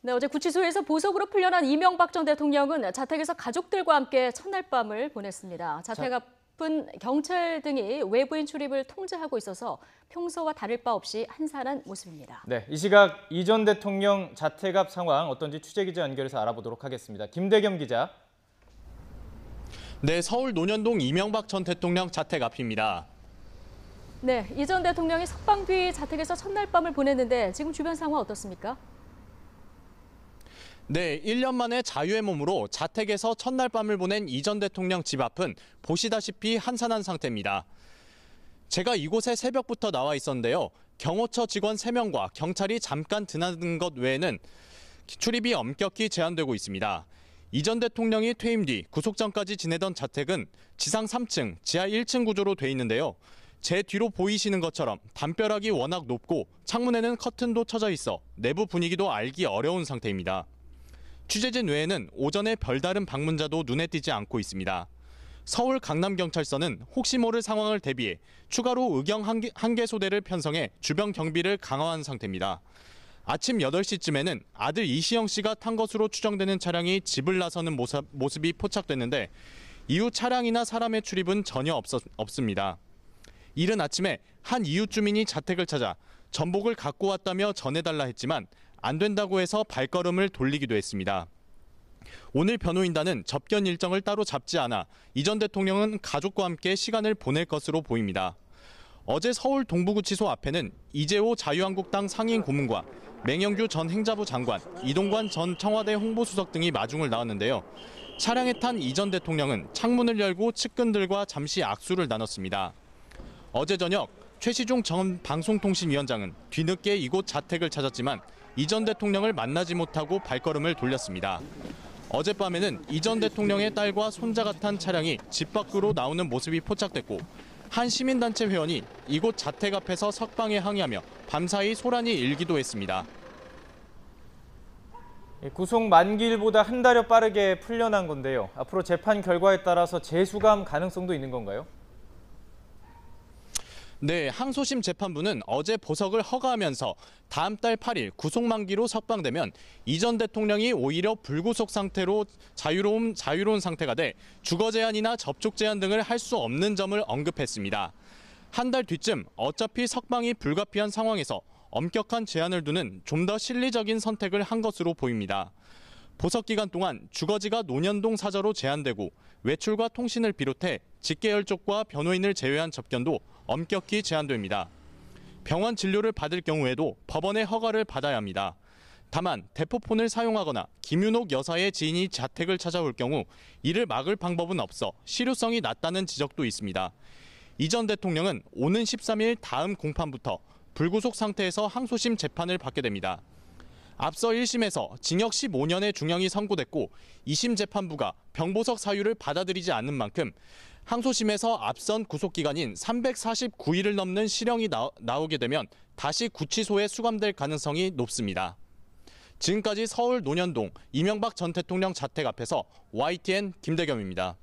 네, 어제 구치소에서 보석으로 풀려난 이명박 전 대통령은 자택에서 가족들과 함께 첫날 밤을 보냈습니다. 자택 앞은 경찰 등이 외부인 출입을 통제하고 있어서 평소와 다를 바 없이 한산한 모습입니다. 네, 이 시각 이 전 대통령 자택 앞 상황 어떤지 취재기자 연결해서 알아보도록 하겠습니다. 김대겸 기자. 네, 서울 논현동 이명박 전 대통령 자택 앞입니다. 네, 이 전 대통령이 석방 뒤 자택에서 첫날 밤을 보냈는데 지금 주변 상황 어떻습니까? 네, 1년 만에 자유의 몸으로 자택에서 첫날 밤을 보낸 이 전 대통령 집 앞은 보시다시피 한산한 상태입니다. 제가 이곳에 새벽부터 나와 있었는데요. 경호처 직원 3명과 경찰이 잠깐 드나든 것 외에는 출입이 엄격히 제한되고 있습니다. 이 전 대통령이 퇴임 뒤 구속 전까지 지내던 자택은 지상 3층, 지하 1층 구조로 돼 있는데요. 제 뒤로 보이시는 것처럼 담벼락이 워낙 높고 창문에는 커튼도 쳐져 있어 내부 분위기도 알기 어려운 상태입니다. 취재진 외에는 오전에 별다른 방문자도 눈에 띄지 않고 있습니다. 서울 강남경찰서는 혹시 모를 상황을 대비해 추가로 의경 한 개 소대를 편성해 주변 경비를 강화한 상태입니다. 아침 8시쯤에는 아들 이시영 씨가 탄 것으로 추정되는 차량이 집을 나서는 모습이 포착됐는데 이후 차량이나 사람의 출입은 전혀 없습니다. 이른 아침에 한 이웃 주민이 자택을 찾아 전복을 갖고 왔다며 전해달라 했지만 안 된다고 해서 발걸음을 돌리기도 했습니다. 오늘 변호인단은 접견 일정을 따로 잡지 않아 이 전 대통령은 가족과 함께 시간을 보낼 것으로 보입니다. 어제 서울 동부구치소 앞에는 이재호 자유한국당 상임 고문과 맹영규 전 행자부 장관, 이동관 전 청와대 홍보수석 등이 마중을 나왔는데요. 차량에 탄 이 전 대통령은 창문을 열고 측근들과 잠시 악수를 나눴습니다. 어제 저녁 최시중 전 방송통신위원장은 뒤늦게 이곳 자택을 찾았지만 이 전 대통령을 만나지 못하고 발걸음을 돌렸습니다. 어젯밤에는 이 전 대통령의 딸과 손자가 탄 차량이 집 밖으로 나오는 모습이 포착됐고 한 시민단체 회원이 이곳 자택 앞에서 석방에 항의하며 밤사이 소란이 일기도 했습니다. 구속 만기일보다 한 달여 빠르게 풀려난 건데요. 앞으로 재판 결과에 따라서 재수감 가능성도 있는 건가요? 네, 항소심 재판부는 어제 보석을 허가하면서 다음 달 8일 구속 만기로 석방되면 이 전 대통령이 오히려 불구속 상태로 자유로운 상태가 돼 주거 제한이나 접촉 제한 등을 할 수 없는 점을 언급했습니다. 한 달 뒤쯤 어차피 석방이 불가피한 상황에서 엄격한 제한을 두는 좀 더 실리적인 선택을 한 것으로 보입니다. 보석 기간 동안 주거지가 논현동 사저로 제한되고 외출과 통신을 비롯해 직계열 쪽과 변호인을 제외한 접견도 엄격히 제한됩니다. 병원 진료를 받을 경우에도 법원의 허가를 받아야 합니다. 다만 대포폰을 사용하거나 김윤옥 여사의 지인이 자택을 찾아올 경우 이를 막을 방법은 없어 실효성이 낮다는 지적도 있습니다. 이 전 대통령은 오는 13일 다음 공판부터 불구속 상태에서 항소심 재판을 받게 됩니다. 앞서 1심에서 징역 15년의 중형이 선고됐고 2심 재판부가 병보석 사유를 받아들이지 않는 만큼 항소심에서 앞선 구속기간인 349일을 넘는 실형이 나오게 되면 다시 구치소에 수감될 가능성이 높습니다. 지금까지 서울 논현동 이명박 전 대통령 자택 앞에서 YTN 김대겸입니다.